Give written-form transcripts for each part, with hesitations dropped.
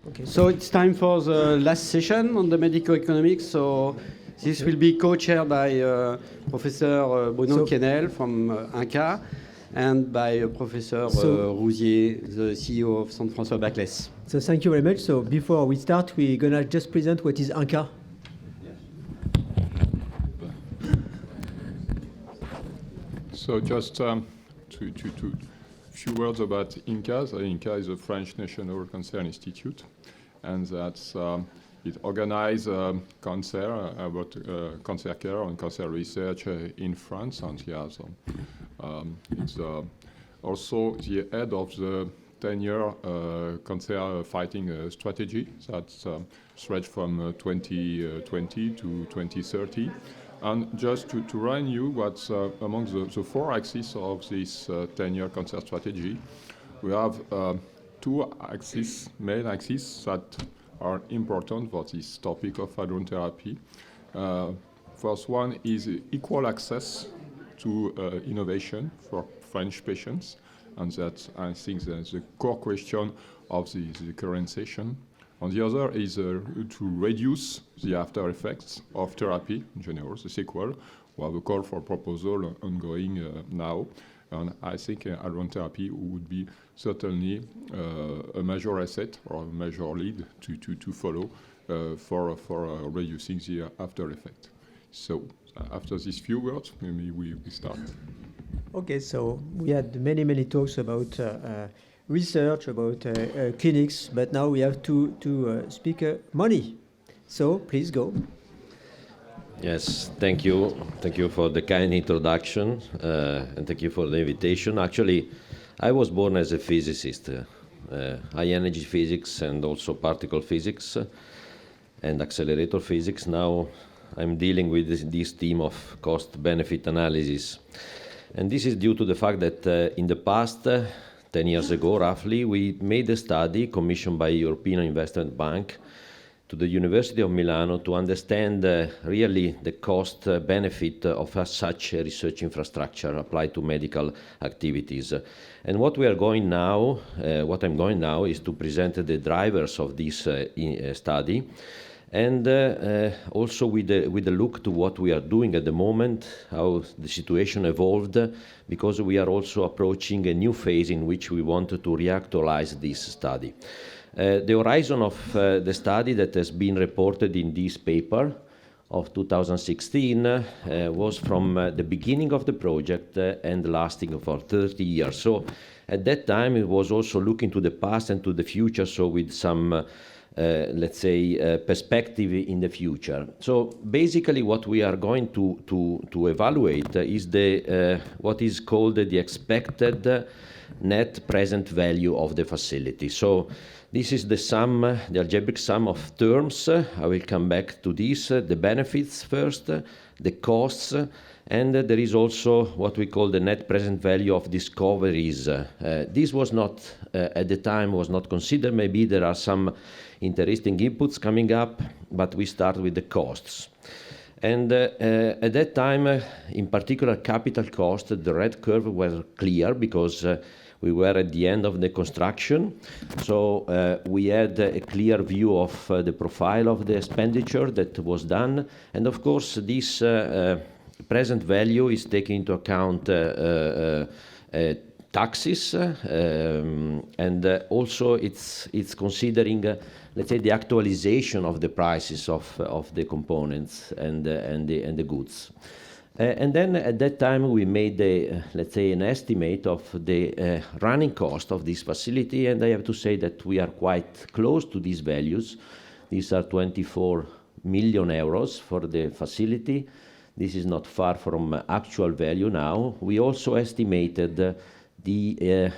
Okay, so it's time for the last session on the medico-economics. So this will be co-chaired by Professor Bruno Quesnel from INCA and by Professor Rousier, the CEO of Centre François Baclesse. So thank you very much. So before we start, we're going to just present what is INCA. So just to few words about INCA. So INCA is a French National Cancer Institute, and that's it organizes cancer about cancer care and cancer research in France, and it's also the head of the 10-year cancer fighting strategy that's stretched from 2020 to 2030. And just to remind you what's among the four axes of this 10-year cancer strategy, we have two axes, main axes that are important for this topic of hadrontherapy. First one is equal access to innovation for French patients, and that's, I think, that's the core question of the current session. And the other is to reduce the after effects of therapy in general, the sequel. We have a call for proposal ongoing now. And I think hadrontherapy would be certainly a major asset or a major lead to follow for reducing the after effect. So after these few words, maybe we start. Okay, so we had many talks about research, about clinics, but now we have to speak money. So please go. Yes, thank you. Thank you for the kind introduction, and thank you for the invitation. Actually, I was born as a physicist, high energy physics and also particle physics and accelerator physics. Now I'm dealing with this theme of cost-benefit analysis. And this is due to the fact that in the past, 10 years ago, roughly, we made a study commissioned by European Investment Bank to the University of Milano to understand really the cost benefit of such a research infrastructure applied to medical activities. And what I'm going now is to present the drivers of this study, and also with a look to what we are doing at the moment, how the situation evolved, because we are also approaching a new phase in which we want to reactualize this study. The horizon of the study that has been reported in this paper of 2016 was from the beginning of the project and lasting for 30 years. So at that time, it was also looking to the past and to the future, so with some let's say, perspective in the future. So basically what we are going to evaluate is what is called the expected net present value of the facility. So this is the sum, the algebraic sum of terms. I will come back to this, the benefits first, the costs, and there is also what we call the net present value of discoveries. This was not, at the time, was not considered. Maybe there are some interesting inputs coming up, but we start with the costs. And at that time, in particular, capital cost, the red curve was clear because we were at the end of the construction. So we had a clear view of the profile of the expenditure that was done. And of course, this present value is taking into account taxes, and also it's considering, let's say, the actualization of the prices of the components and the goods. And then at that time we made let's say, an estimate of the running cost of this facility, and I have to say that we are quite close to these values. These are 24 million euros for the facility. This is not far from actual value now. We also estimated the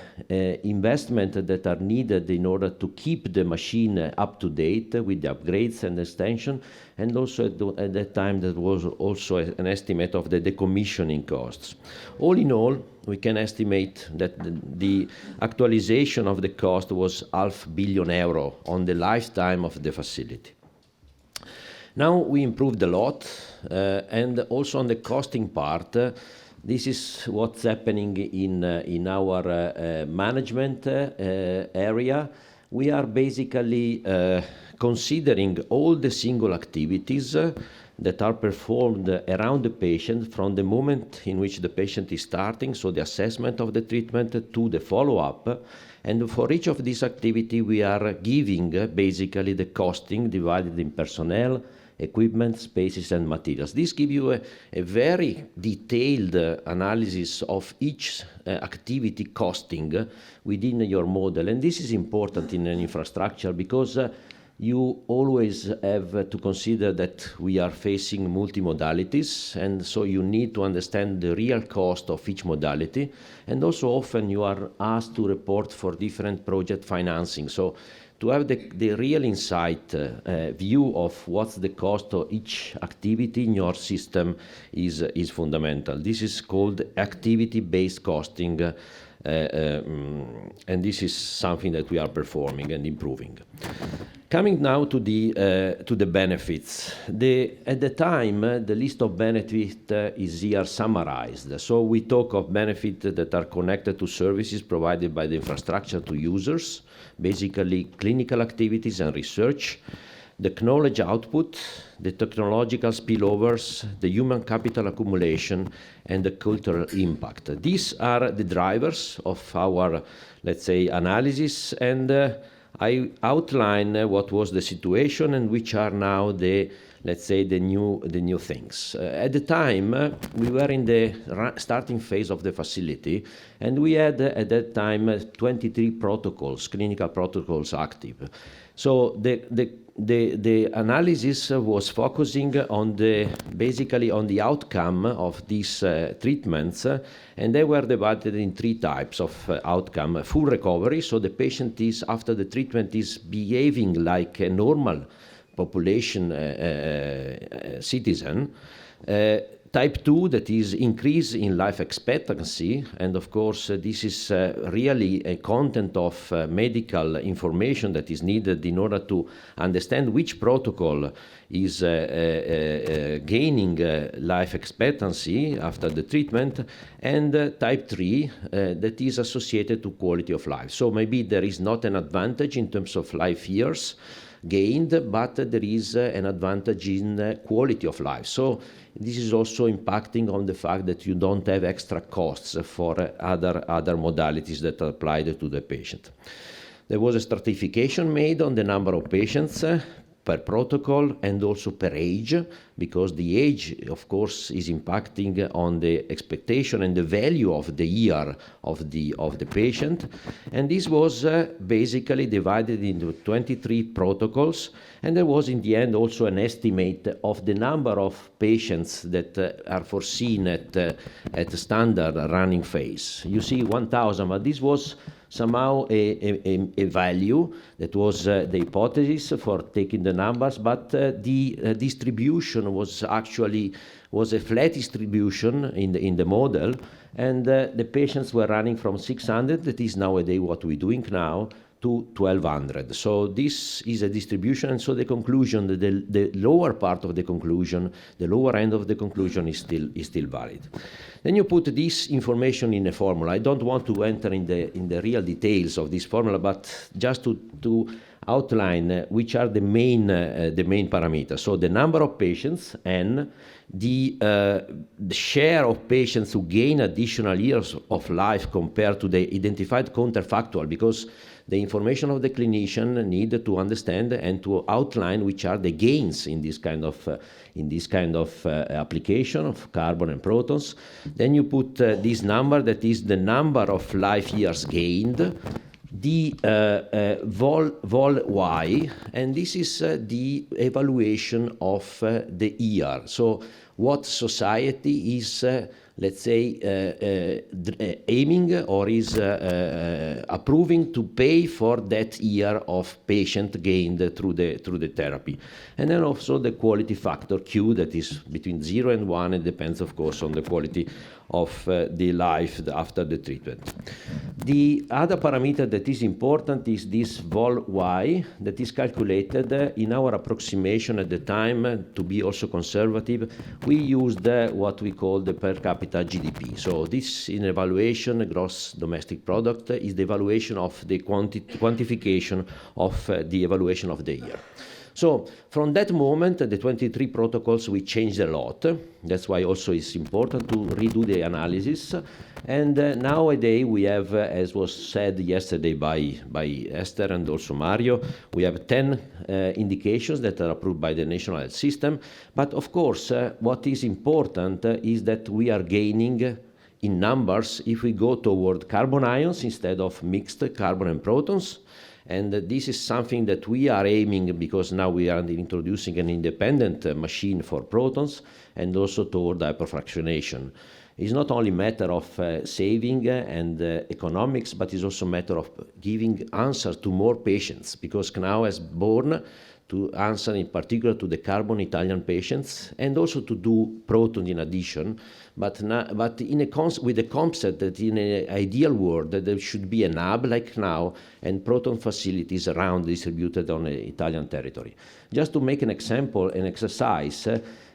investment that are needed in order to keep the machine up to date with the upgrades and extension, and also at that time there was also an estimate of the decommissioning costs. All in all, we can estimate that the actualization of the cost was €500 million on the lifetime of the facility. Now we improved a lot, and also on the costing part, this is what's happening in our management area. we are basically considering all the single activities that are performed around the patient from the moment in which the patient is starting, so the assessment of the treatment to the follow-up. And for each of these activities, we are giving basically the costing divided in personnel, equipment, spaces, and materials. This gives you a very detailed analysis of each activity costing within your model. And this is important in an infrastructure because you always have to consider that we are facing multimodalities, and so you need to understand the real cost of each modality. And also often you are asked to report for different project financing. So to have the real insight view of what's the cost of each activity in your system is fundamental. This is called activity-based costing, and this is something that we are performing and improving. Coming now to the benefits. At the time, the list of benefits is here summarized. So we talk of benefits that are connected to services provided by the infrastructure to users, basically clinical activities and research, the knowledge output, the technological spillovers, the human capital accumulation, and the cultural impact. These are the drivers of our, let's say, analysis, and I outline what was the situation and which are now the, let's say, the new things. At the time, we were in the starting phase of the facility, and we had at that time 23 protocols, clinical protocols active. So the analysis was focusing on basically on the outcome of these treatments, and they were divided in three types of outcome. Full recovery, so the patient is, after the treatment, is behaving like a normal population citizen. Type 2, that is increase in life expectancy, and of course this is really a content of medical information that is needed in order to understand which protocol is gaining life expectancy after the treatment, and type 3 that is associated to quality of life. So maybe there is not an advantage in terms of life years gained, but there is an advantage in quality of life. So this is also impacting on the fact that you don't have extra costs for other modalities that are applied to the patient. There was a stratification made on the number of patients per protocol and also per age, because the age, of course, is impacting on the expectation and the value of the year of the patient. And this was basically divided into 23 protocols, and there was in the end also an estimate of the number of patients that are foreseen at the standard running phase. You see 1,000, but this was somehow a value that was the hypothesis for taking the numbers, but the distribution was actually a flat distribution in the model, and the patients were running from 600, that is nowadays what we're doing now, to 1,200. So this is a distribution, and so the conclusion, the lower part of the conclusion, the lower end of the conclusion is still valid. Then you put this information in a formula. I don't want to enter in the real details of this formula, but just to outline which are the main parameters. So the number of patients, N, the share of patients who gain additional years of life compared to the identified counterfactual, because the information of the clinician need to understand and to outline which are the gains in this kind of application of carbon and protons. Then you put this number, that is the number of life years gained, the vol y, and this is the evaluation of the year. So what society is, let's say, aiming or is approving to pay for that year of patient gained through the therapy. And then also the quality factor Q, that is between 0 and 1. It depends, of course, on the quality the life after the treatment. The other parameter that is important is this vol-Y that is calculated in our approximation at the time. To be also conservative, we used what we call the per capita GDP. So this in evaluation, gross domestic product, is the evaluation of the quantification of the evaluation of the year. So from that moment, the 23 protocols, we changed a lot. That's why also it's important to redo the analysis. And nowadays we have, as was said yesterday by Esther and also Mario, we have 10 indications that are approved by the National Health System. But of course, what is important is that we are gaining in numbers if we go toward carbon ions instead of mixed carbon and protons. And this is something that we are aiming, because now we are introducing an independent machine for protons and also toward hyperfractionation. It's not only a matter of saving and economics, but it's also a matter of giving answers to more patients, because CNAO has born to answer in particular to the carbon Italian patients and also to do proton in addition, but in with the concept that in an ideal world that there should be an hub like now and proton facilities around distributed on the Italian territory. Just to make an example, an exercise,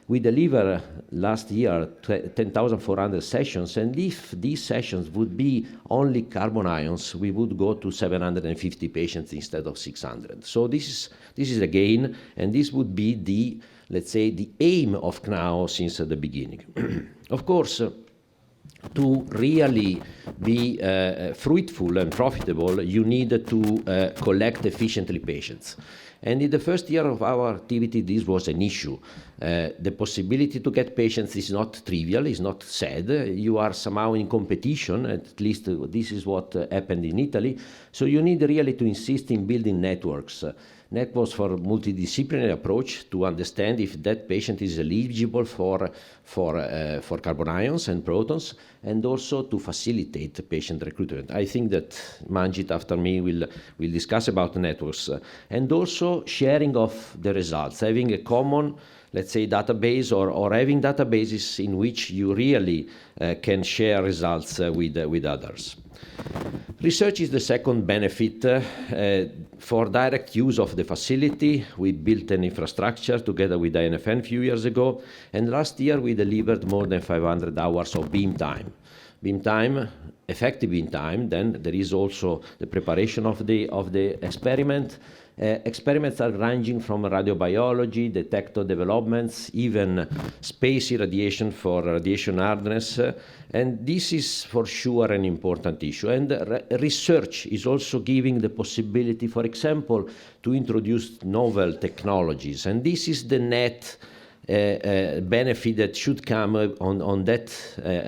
we delivered last year 10,400 sessions, and if these sessions would be only carbon ions, we would go to 750 patients instead of 600. So this is a gain, and this would be the, let's say, the aim of CNAO since the beginning. Of course, to really be fruitful and profitable, you need to collect efficiently patients. And in the first year of our activity, this was an issue. The possibility to get patients is not trivial, is not sad. You are somehow in competition, at least this is what happened in Italy. So you need really to insist in building networks. Networks for multidisciplinary approach to understand if that patient is eligible for carbon ions and protons, and also to facilitate patient recruitment. I think that Manjit after me will discuss about networks, and also sharing of the results, having a common, let's say, database or having databases in which you really can share results with others. Research is the second benefit. For direct use of the facility, we built an infrastructure together with INFN a few years ago, and last year we delivered more than 500 hours of beam time. Beam time, effective beam time, then there is also the preparation of the experiment. Experiments are ranging from radiobiology, detector developments, even space irradiation for radiation hardness, and this is for sure an important issue. And research is also giving the possibility, for example, to introduce novel technologies, and this is the net benefit that should come on that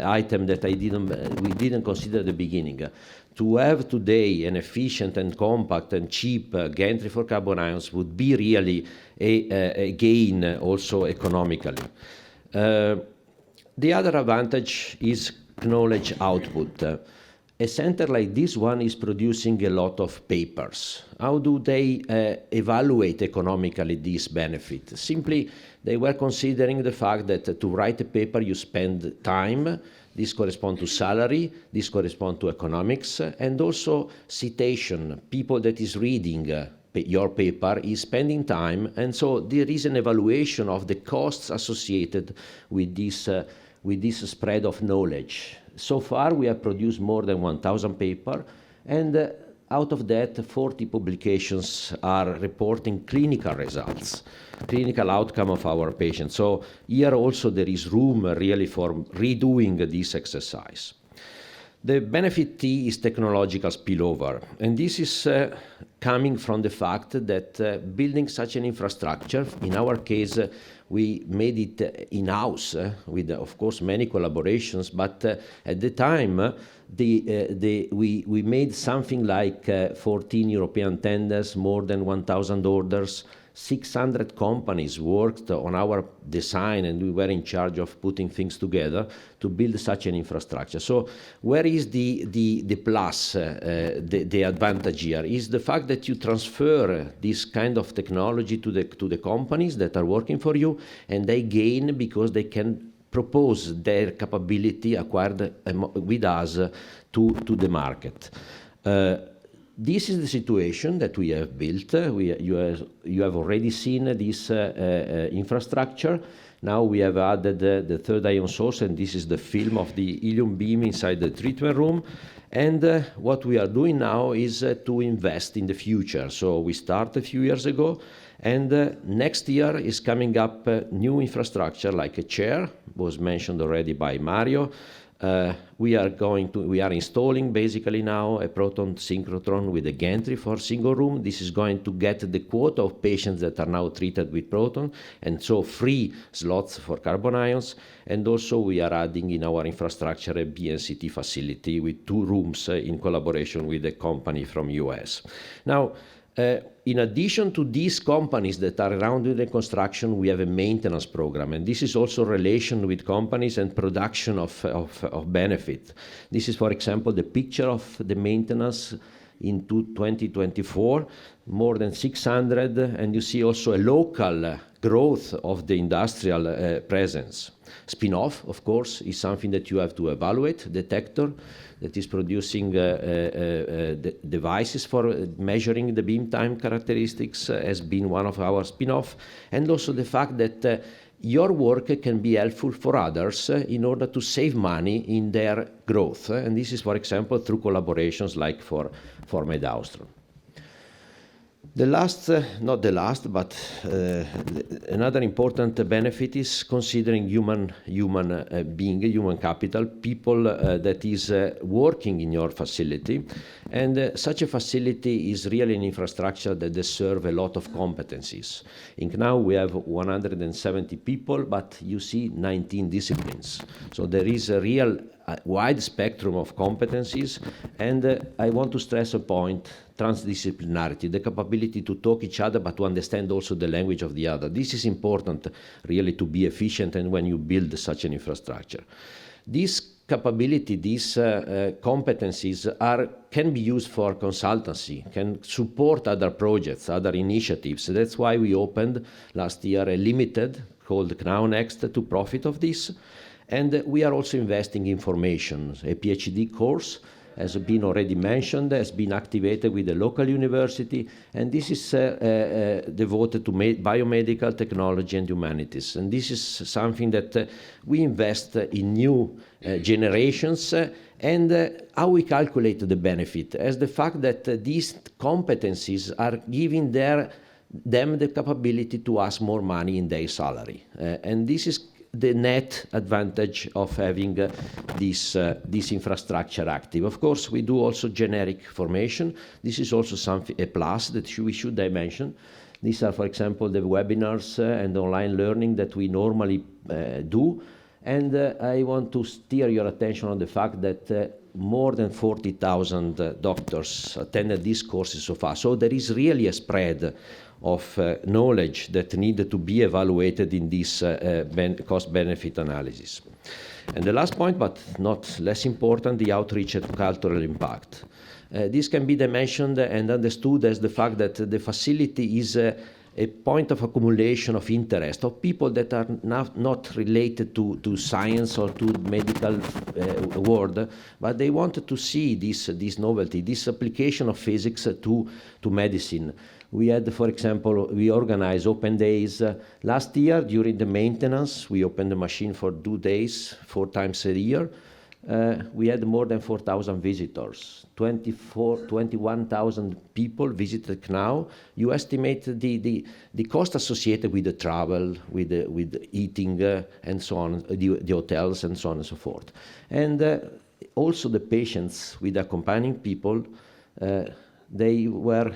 item that we didn't consider at the beginning. To have today an efficient and compact and cheap gantry for carbon ions would be really a gain also economically. The other advantage is knowledge output. A center like this one is producing a lot of papers. How do they evaluate economically this benefit? Simply, they were considering the fact that to write a paper you spend time. This corresponds to salary, this corresponds to economics, and also citation. People that is reading your paper is spending time, and so there is an evaluation of the costs associated with this spread of knowledge. So far, we have produced more than 1,000 papers, and out of that, 40 publications are reporting clinical results, clinical outcome of our patients. So here also there is room really for redoing this exercise. The benefit T is technological spillover, and this is coming from the fact that building such an infrastructure, in our case, we made it in-house with, of course, many collaborations, but at the time, we made something like 14 European tenders, more than 1,000 orders, 600 companies worked on our design, and we were in charge of putting things together to build such an infrastructure. So where is the plus, the advantage here? Is the fact that you transfer this kind of technology to the companies that are working for you, and they gain because they can propose their capability acquired with us to the market. This is the situation that we have built. You have already seen this infrastructure. Now we have added the third ion source, and this is the film of the helium beam inside the treatment room. And what we are doing now is to invest in the future. So we started a few years ago, and next year is coming up new infrastructure like a chair, was mentioned already by Mario. We are installing basically now a proton synchrotron with a gantry for single room. This is going to get the quota of patients that are now treated with proton, and so free slots for carbon ions. And also we are adding in our infrastructure a BNCT facility with 2 rooms in collaboration with a company from US. Now, in addition to these companies that are around in the construction, we have a maintenance program, and this is also relation with companies and production of benefit. This is, for example, the picture of the maintenance in 2024, more than 600, and you see also a local growth of the industrial presence. Spin-off, of course, is something that you have to evaluate. Detector that is producing devices for measuring the beam time characteristics has been one of our spin-off, and also the fact that your work can be helpful for others in order to save money in their growth. And this is, for example, through collaborations like for MedAustron. The last, not the last, but another important benefit is considering human being, human capital, people that is working in your facility. And such a facility is really an infrastructure that deserves a lot of competencies. In CNAO we have 170 people, but you see 19 disciplines. So there is a real wide spectrum of competencies, and I want to stress a point: transdisciplinarity, the capability to talk each other but to understand also the language of the other. This is important really to be efficient and when you build such an infrastructure. This capability, these competencies can be used for consultancy, can support other projects, other initiatives. That's why we opened last year a limited called CNAO Next to profit of this. And we are also investing in formation. A PhD course has been already mentioned, has been activated with the local university, and this is devoted to biomedical technology and humanities. And this is something that we invest in new generations, and how we calculate the benefit, as the fact that these competencies are giving them the capability to ask more money in their salary. And this is the net advantage of having this infrastructure active. Of course, we do also generic formation. This is also something, a plus that we should mention. These are, for example, the webinars and online learning that we normally do. And I want to steer your attention on the fact that more than 40,000 doctors attended these courses so far. So there is really a spread of knowledge that needed to be evaluated in this cost-benefit analysis. And the last point, but not less important, the outreach and cultural impact. This can be dimensioned and understood as the fact that the facility is a point of accumulation of interest of people that are not related to science or to medical world, but they wanted to see this novelty, this application of physics to medicine. We had, for example, we organized open days. Last year, during the maintenance, we opened the machine for 2 days, 4 times a year. We had more than 4,000 visitors. 21,000 people visited CNAO. You estimate the cost associated with the travel, with the eating, and so on, the hotels, and so on and so forth. And also the patients with accompanying people, they were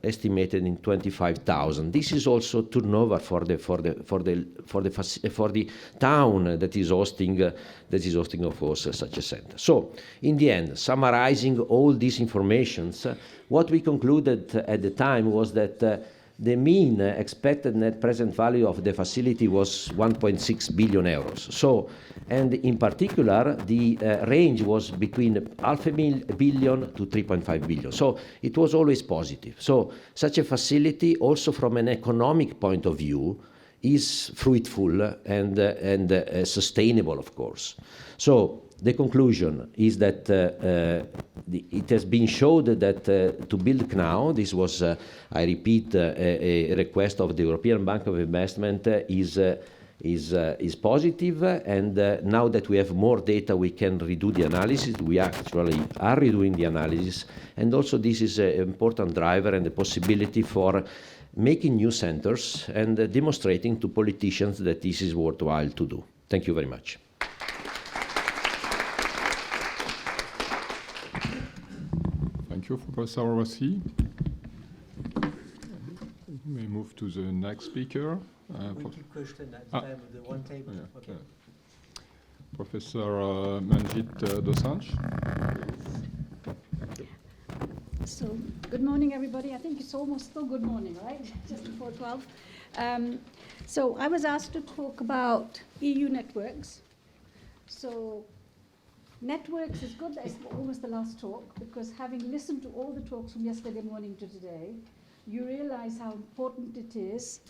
estimated in 25,000. This is also turnover for the town that is hosting of course such a center. So in the end, summarizing all these informations, what we concluded at the time was that the mean expected net present value of the facility was 1.6 billion euros. So, and in particular, the range was between $500 million to 3.5 billion. So it was always positive. So such a facility, also from an economic point of view, is fruitful and sustainable, of course. So the conclusion is that it has been showed that to build CNAO, this was, I repeat, a request of the European Bank of Investment, is positive, and now that we have more data, we can redo the analysis. We actually are redoing the analysis, and also this is an important driver and the possibility for making new centers and demonstrating to politicians that this is worthwhile to do. Thank you very much. Thank you, Professor Rossi. We may move to the next speaker. Question at the time of the one table. Yeah, Okay. Professor Manjit Dosanjh. So, good morning, everybody. I think it's almost still good morning, right? Just before 12. So, I was asked to talk about EU networks. So, networks is good. It's almost the last talk, because having listened to all the talks from yesterday morning to today, you realize how important it is,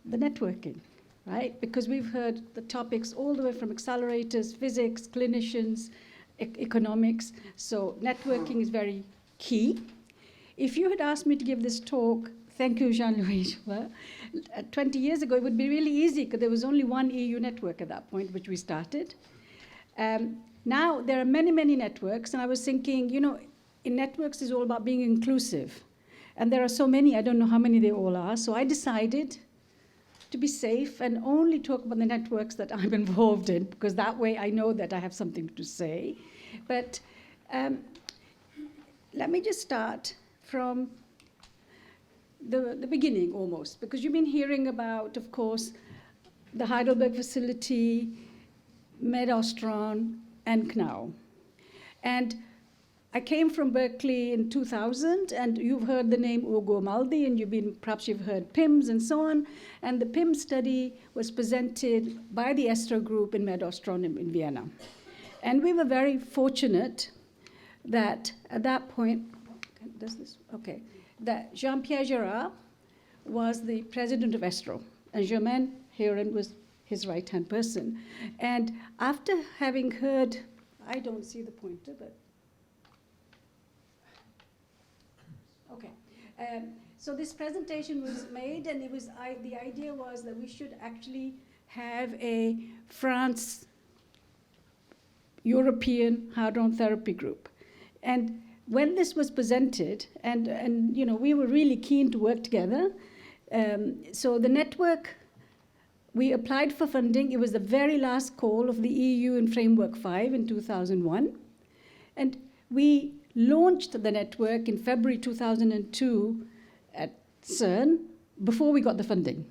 the networking, right? Because we've heard the topics all the way from accelerators, physics, clinicians, economics. So networking is very key. If you had asked me to give this talk, thank you, Jean-Louis, 20 years ago, it would be really easy, because there was only one EU network at that point, which we started. Now there are many, many networks, and I was thinking, you know, in networks it's all about being inclusive. And there are so many, I don't know how many they all are, so I decided to be safe and only talk about the networks that I'm involved in, because that way I know that I have something to say. But let me just start from the beginning almost, because you've been hearing about, of course, the Heidelberg facility, MedOstron, and CNAO. And I came from Berkeley in 2000, and you've heard the name Ugo Maldi, and perhaps you've heard PIMS and so on. And the PIMS study was presented by the SFRO group in MedOstron in Vienna. And we were very fortunate that at that point, that Jean-Pierre Girard was the president of SFRO, and Germaine Heron was his right-hand person. And after having heard, I don't see the pointer, but okay. So this presentation was made, and the idea was that we should actually have a France European Hadron therapy group. And when this was presented, and you know, we were really keen to work together. So the network, we applied for funding. It was the very last call of the EU in Framework 5 in 2001. And we launched the network in February 2002 at CERN before we got the funding.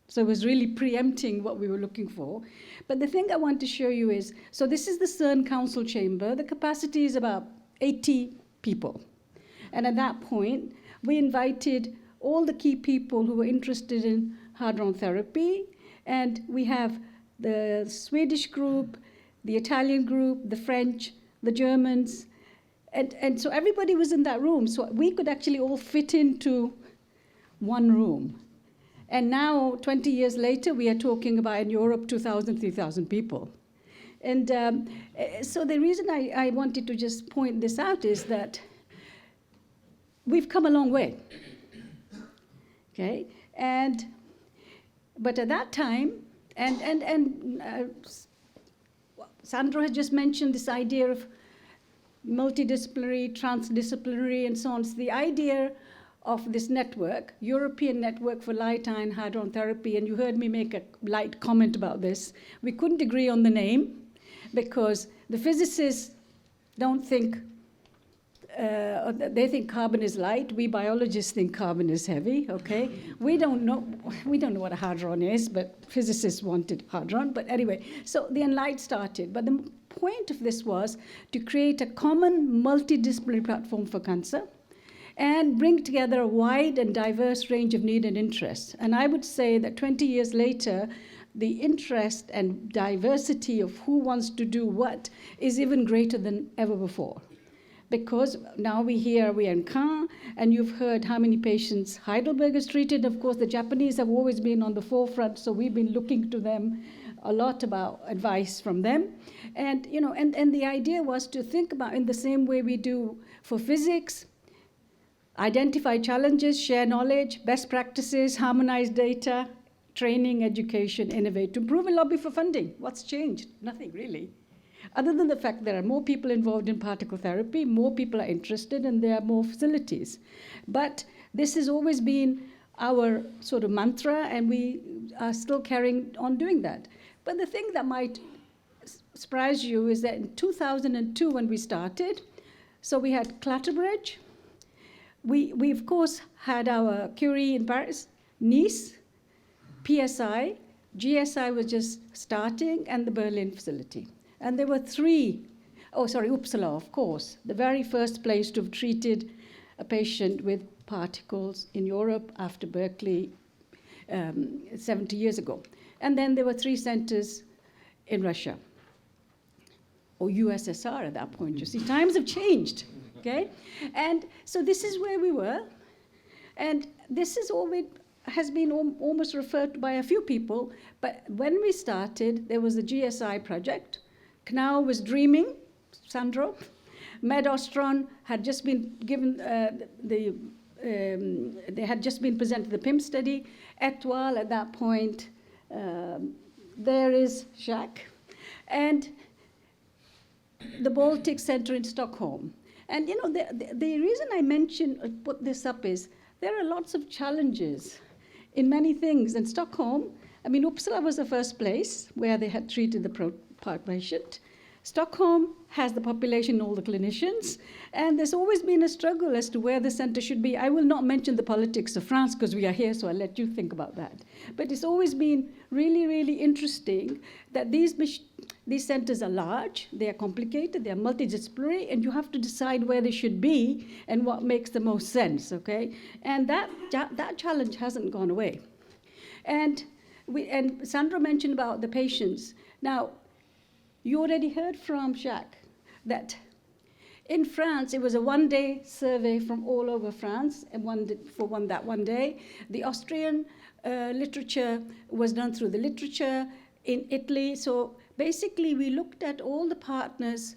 So it was really preempting what we were looking for. But the thing I want to show you is, so this is the CERN Council Chamber. The capacity is about 80 people. And at that point, we invited all the key people who were interested in hadron therapy. And we have the Swedish group, the Italian group, the French, the Germans. And so everybody was in that room. So we could actually all fit into one room. And now, 20 years later, we are talking about in Europe 2,000, 3,000 people. And so the reason I wanted to just point this out is that we've come a long way. Okay? But at that time, Sandro has just mentioned this idea of multidisciplinary, transdisciplinary, and so on. So the idea of this network, European Network for Light Ion Hadron Therapy, and you heard me make a light comment about this. We couldn't agree on the name because the physicists don't think, they think carbon is light. We biologists think carbon is heavy, okay? We don't know what a hadron is, but physicists wanted hadron. But anyway, so the ENLIGHT started. But the point of this was to create a common multidisciplinary platform for cancer and bring together a wide and diverse range of need and interests. And I would say that 20 years later, the interest and diversity of who wants to do what is even greater than ever before. because now we are in Caen, and you've heard how many patients Heidelberg has treated. Of course, the Japanese have always been on the forefront, so we've been looking to them a lot about advice from them. And, you know, and the idea was to think about in the same way we do for physics, identify challenges, share knowledge, best practices, harmonize data, training, education, innovate, to improve and lobby for funding. What's changed? Nothing really. Other than the fact there are more people involved in particle therapy, more people are interested, and there are more facilities. But this has always been our sort of mantra, and we are still carrying on doing that. But the thing that might surprise you is that in 2002, when we started, so we had Clatterbridge, we of course had our Curie in Paris, Nice, PSI, GSI was just starting, and the Berlin facility. And there were Uppsala, of course, the very first place to have treated a patient with particles in Europe after Berkeley 70 years ago. And then there were 3 centers in Russia, or USSR at that point. You see, times have changed, okay? And so this is where we were. And this is has been almost referred to by a few people. But when we started, there was the GSI project. CNAO was dreaming, Sandro. MedOstron had just been given they had just been presented the PIM study. Etoile at that point. There is Jacques. And the Baltic Center in Stockholm. And you know, the reason I put this up is there are lots of challenges in many things. In Stockholm, I mean, Uppsala was the first place where they had treated the patient. Stockholm has the population, all the clinicians, and there's always been a struggle as to where the center should be. I will not mention the politics of France because we are here, so I'll let you think about that. But it's always been really, really interesting that these centers are large, they are complicated, they are multidisciplinary, and you have to decide where they should be and what makes the most sense, okay? And that challenge hasn't gone away. And Sandro mentioned about the patients. Now, you already heard from Jacques that in France, it was a one-day survey from all over France, and that one day. The Austrian literature was done through the literature in Italy. So basically, we looked at all the partners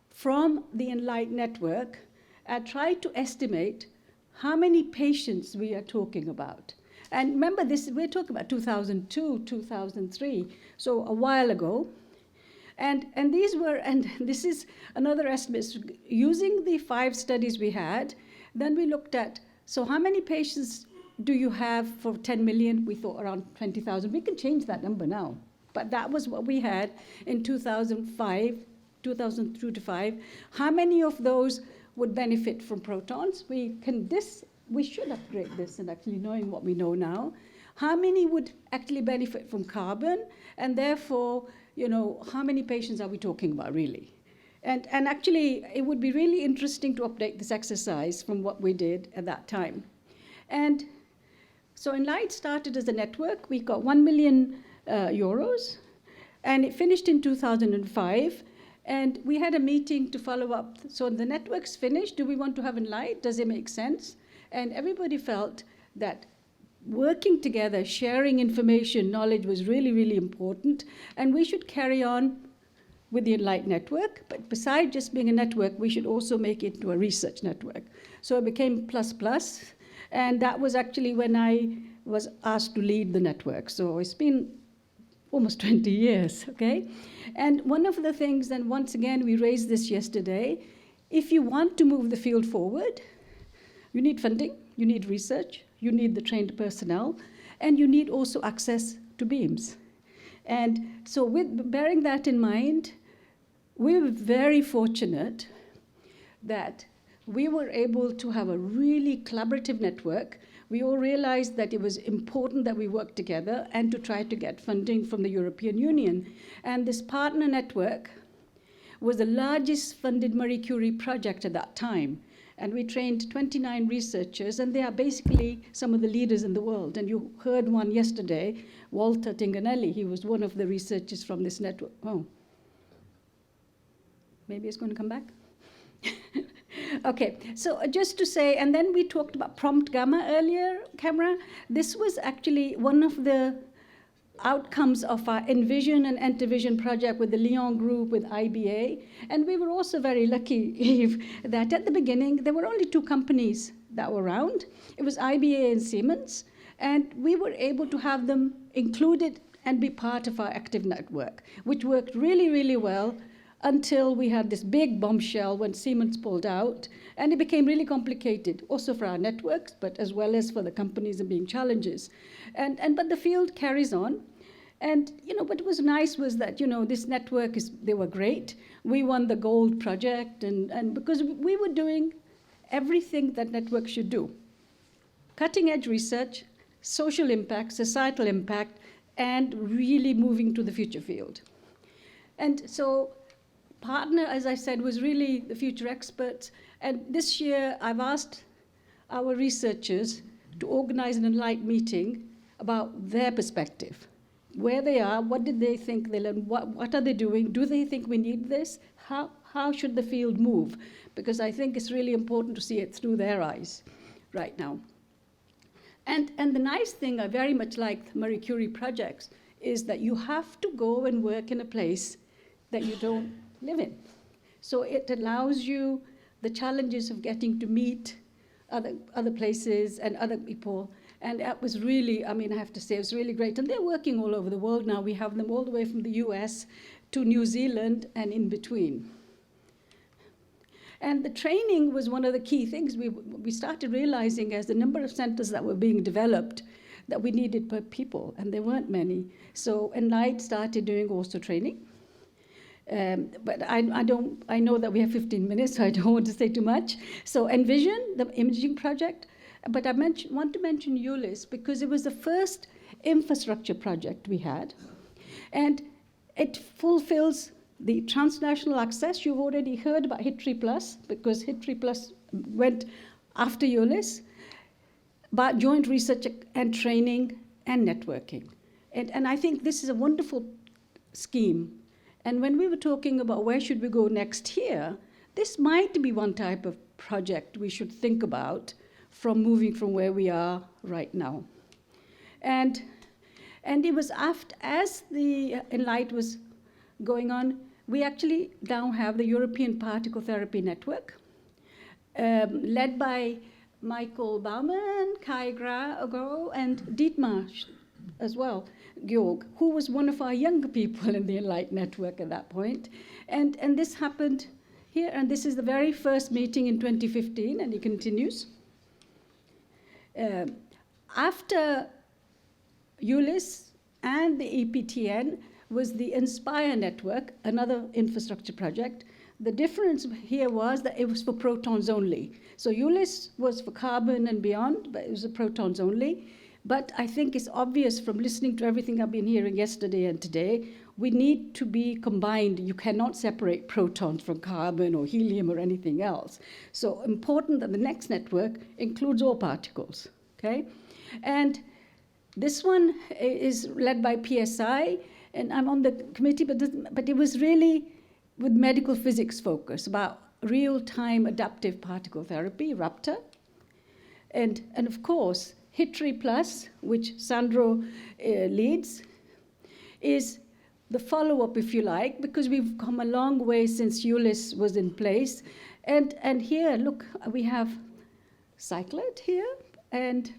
from the ENLIGHT network and tried to estimate how many patients we are talking about. And remember, we're talking about 2002, 2003, so a while ago. And this is another estimate. Using the 5 studies we had, then we looked at, so how many patients do you have for 10 million? We thought around 20,000. We can change that number now. But that was what we had in 2002 to 5. How many of those would benefit from protons? We should upgrade this and actually knowing what we know now. How many would actually benefit from carbon? And therefore, you know, how many patients are we talking about, really? And actually, it would be really interesting to update this exercise from what we did at that time. And so ENLIGHT started as a network. We got 1 million euros, and it finished in 2005. And we had a meeting to follow up. So the network's finished. Do we want to have ENLIGHT? Does it make sense? And everybody felt that working together, sharing information, knowledge was really, really important, and we should carry on with the ENLIGHT network. But besides just being a network, we should also make it into a research network. So it became ++, and that was actually when I was asked to lead the network. So it's been almost 20 years, okay? And one of the things, and once again, we raised this yesterday, if you want to move the field forward, you need funding, you need research, you need the trained personnel, and you need also access to beams. And so with bearing that in mind, we were very fortunate that we were able to have a really collaborative network. We all realized that it was important that we work together and to try to get funding from the European Union. And this partner network was the largest funded Marie Curie project at that time. And we trained 29 researchers, and they are basically some of the leaders in the world. And you heard one yesterday, Walter Tinganelli. He was one of the researchers from this network. Oh, maybe it's going to come back. Okay, so just to say, and then we talked about prompt gamma earlier, camera. This was actually one of the outcomes of our Envision and Entervision project with the Lyon group, with IBA. And we were also very lucky, Eve, that at the beginning, there were only 2 companies that were around. It was IBA and Siemens. And we were able to have them included and be part of our active network, which worked really, really well until we had this big bombshell when Siemens pulled out. And it became really complicated, also for our networks, but as well as for the companies and being challenges. But the field carries on. And, what was nice was that, this network, they were great. We won the gold project, and because we were doing everything that networks should do. Cutting edge research, social impact, societal impact, and really moving to the future field. And so partner, as I said, was really the future experts. And this year, I've asked our researchers to organize an ENLIGHT meeting about their perspective, where they are, what did they think they learned, what are they doing, do they think we need this, how should the field move? Because I think it's really important to see it through their eyes right now. And the nice thing, I very much like Marie Curie projects, is that you have to go and work in a place that you don't live in. So it allows you the challenges of getting to meet other places and other people. And that was really, I have to say, it was really great. And they're working all over the world now. We have them all the way from the US to New Zealand and in between. And the training was one of the key things. We started realizing as the number of centers that were being developed that we needed per people, and there weren't many. So ENLIGHT started doing also training. But I know that we have 15 minutes, so I don't want to say too much. So Envision, the imaging project, but I want to mention ULIS because it was the first infrastructure project we had. And it fulfills the transnational access. You've already heard about HITRI+, because HITRI+ went after ULIS, but joint research and training and networking. And I think this is a wonderful scheme. And when we were talking about where should we go next here, this might be one type of project we should think about from moving from where we are right now. And it was after, as the ENLIGHT was going on, we actually now have the European Particle Therapy Network, led by Michael Baumann, Kai Grau, and Dietmar as well, Georg, who was one of our younger people in the ENLIGHT network at that point. And this happened here, and this is the very first meeting in 2015, and it continues. After ULIS and the EPTN was the INSPIRE network, another infrastructure project. The difference here was that it was for protons only. So ULIS was for carbon and beyond, but it was for protons only. But I think it's obvious from listening to everything I've been hearing yesterday and today, we need to be combined. You cannot separate protons from carbon or helium or anything else. So important that the next network includes all particles, okay? And this one is led by PSI, and I'm on the committee, but it was really with medical physics focus about real-time adaptive particle therapy, RAPTOR. And of course, HITRI+, which Sandro leads, is the follow-up, if you like, because we've come a long way since ULIS was in place. And here, look, we have CYCLHAD here and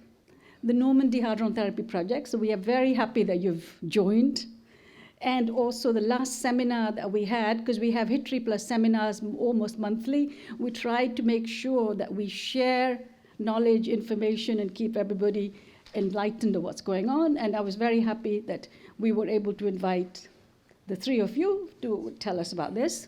the Normandy Hadrontherapy project. So we are very happy that you've joined. And also the last seminar that we had, because we have HITRI+ seminars almost monthly, we tried to make sure that we share knowledge, information, and keep everybody enlightened of what's going on. And I was very happy that we were able to invite the three of you to tell us about this.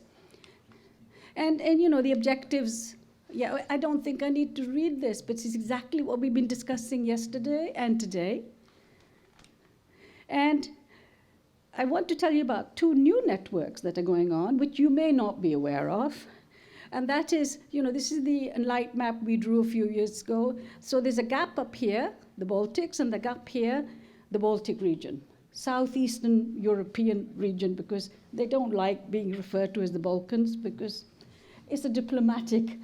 And you know, the objectives, yeah, I don't think I need to read this, but it's exactly what we've been discussing yesterday and today. And I want to tell you about two new networks that are going on, which you may not be aware of. And that is, you know, this is the ENLIGHT map we drew a few years ago. So there's a gap up here, the Baltics, and the gap here, the Baltic region, Southeastern European region, because they don't like being referred to as the Balkans, because it's a diplomatic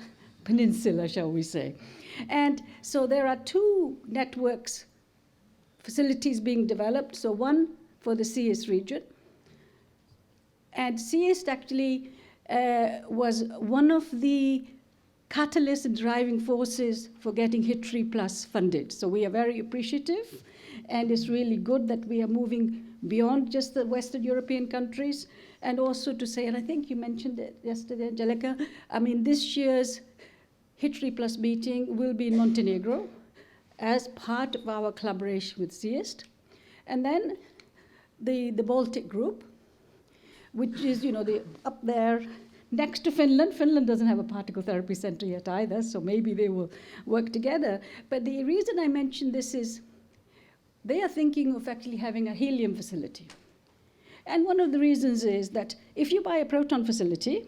peninsula, shall we say. And so there are 2 networks, facilities being developed. So one for the CIS region. And CIS actually was one of the catalysts and driving forces for getting HIT3 Plus funded. So we are very appreciative, and it's really good that we are moving beyond just the Western European countries. And also to say, and I think you mentioned it yesterday, Angelica, I mean, this year's HIT3 Plus meeting will be in Montenegro as part of our collaboration with CIST. And then the Baltic group, which is, up there next to Finland. Finland doesn't have a particle therapy center yet either, so maybe they will work together. But the reason I mention this is they are thinking of actually having a helium facility. And one of the reasons is that if you buy a proton facility,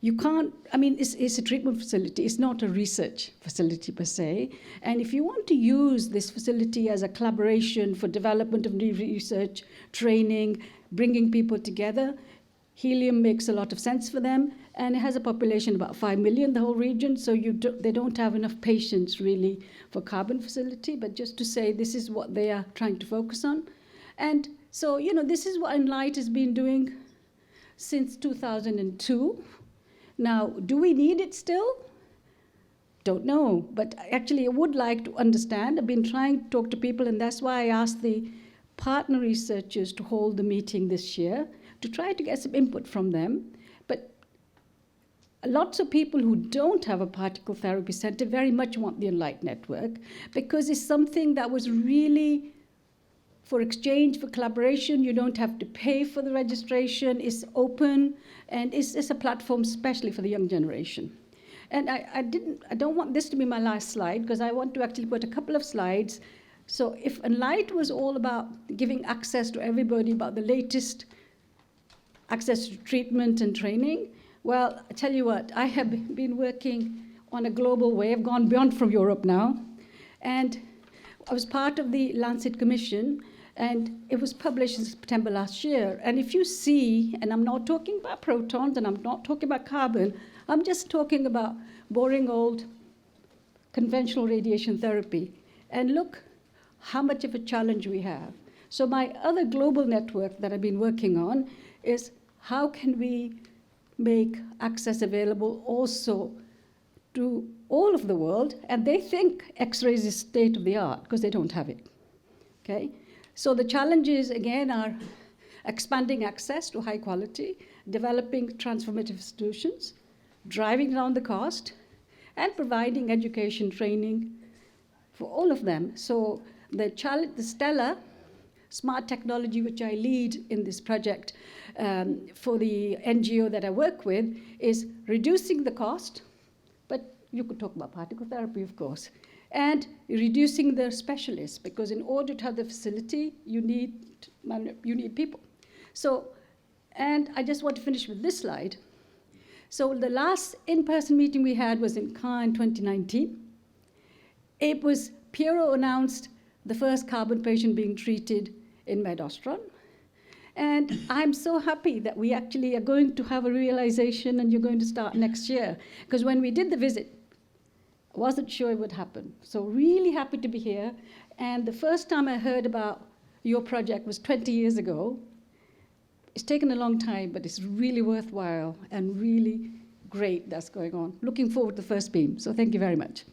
you can't, it's a treatment facility, it's not a research facility per se. And if you want to use this facility as a collaboration for development of new research, training, bringing people together, helium makes a lot of sense for them, and it has a population of about 5 million, the whole region, so they don't have enough patients really for carbon facility, but just to say this is what they are trying to focus on. And so, this is what ENLIGHT has been doing since 2002. Now, do we need it still? Don't know, but actually I would like to understand. I've been trying to talk to people, and that's why I asked the partner researchers to hold the meeting this year, to try to get some input from them. But lots of people who don't have a particle therapy center very much want the ENLIGHT network, because it's something that was really for exchange, for collaboration. You don't have to pay for the registration. It's open, and it's a platform especially for the young generation. And I don't want this to be my last slide, because I want to actually put a couple of slides. So if ENLIGHT was all about giving access to everybody, about the latest access to treatment and training, well, I tell you what, I have been working on a global way. I've gone beyond from Europe now. And I was part of the Lancet Commission, and it was published in September last year. And if you see, and I'm not talking about protons, and I'm not talking about carbon, I'm just talking about boring old conventional radiation therapy. And look how much of a challenge we have. So my other global network that I've been working on is how can we make access available also to all of the world, and they think X-rays is state of the art because they don't have it, okay? So the challenges, again, are expanding access to high quality, developing transformative solutions, driving down the cost, and providing education training for all of them. So the Stella smart technology, which I lead in this project for the NGO that I work with, is reducing the cost, but you could talk about particle therapy, of course, and reducing the specialists, because in order to have the facility, you need people. So, and I just want to finish with this slide. So the last in-person meeting we had was in Caen in 2019. It was, Piero announced the first carbon patient being treated in Med-Ostron. And I'm so happy that we actually are going to have a realization, and you're going to start next year. Because when we did the visit, I wasn't sure it would happen. So really happy to be here. And the first time I heard about your project was 20 years ago. It's taken a long time, but it's really worthwhile and really great that's going on. Looking forward to the first beam. So thank you very much.